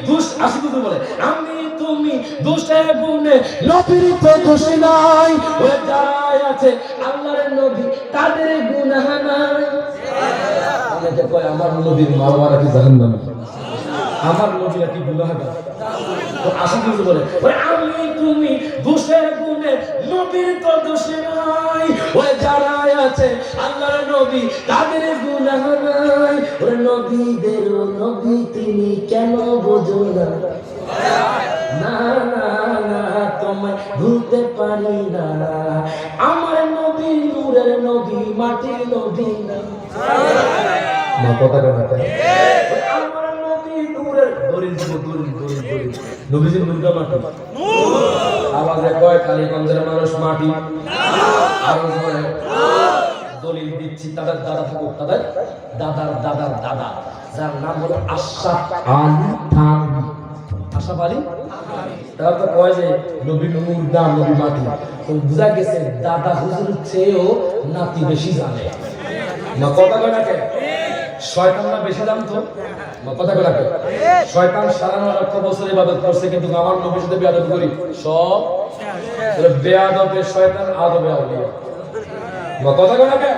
দোষ আশিক হুজুর বলে আমি তুমি দোষে গুণে নবীর তো দোষ নাই ওই যারা আছে আল্লাহর নবী তাদের গুনাহ নাই অনেকে কয় আমার নবীর মা বাবারা কি জাহান্নামী আমার নবীরা কি গুনাহগার তো আশিক হুজুর বলে ওই আমি তুমি দোষে গুণে নবীর তো দোষ নাই ওই যারা আছে আল্লাহর নবী তাদের গুনাহ নাই ওই নবীদের নবী তিনি কেন বোঝো না না না না তোমায় ভুলতে পারি না আমার নবী নূরের নবী মাটির নবী না মা কথা কথা আমার নবী নূরের দরিল দরিল দরিল দরিল নবীজির নূরটা মাটি আওয়াজে কয় কালীগঞ্জের মানুষ মাটি আরো জোরে দলিল দিচ্ছি তাদের দাদা থাকুক তাদের দাদার দাদার দাদা যার নাম হলো আশরাফ আলী থানভী আশরাফ আলী তারা তো কয় যে নবী নূর না নবী মাটি তো বুঝা গেছে দাদা হুজুর চেয়েও নাতি বেশি জানে না কথা কয় না কে শয়তানরা বেশি জানতো না কথা কয় না কে শয়তান সারা লক্ষ বছর ইবাদত করছে কিন্তু আমার নবীর সাথে বিয়াদত করি সব বেয়াদবে শয়তান আদবে আউলিয়া কথা কয় না কে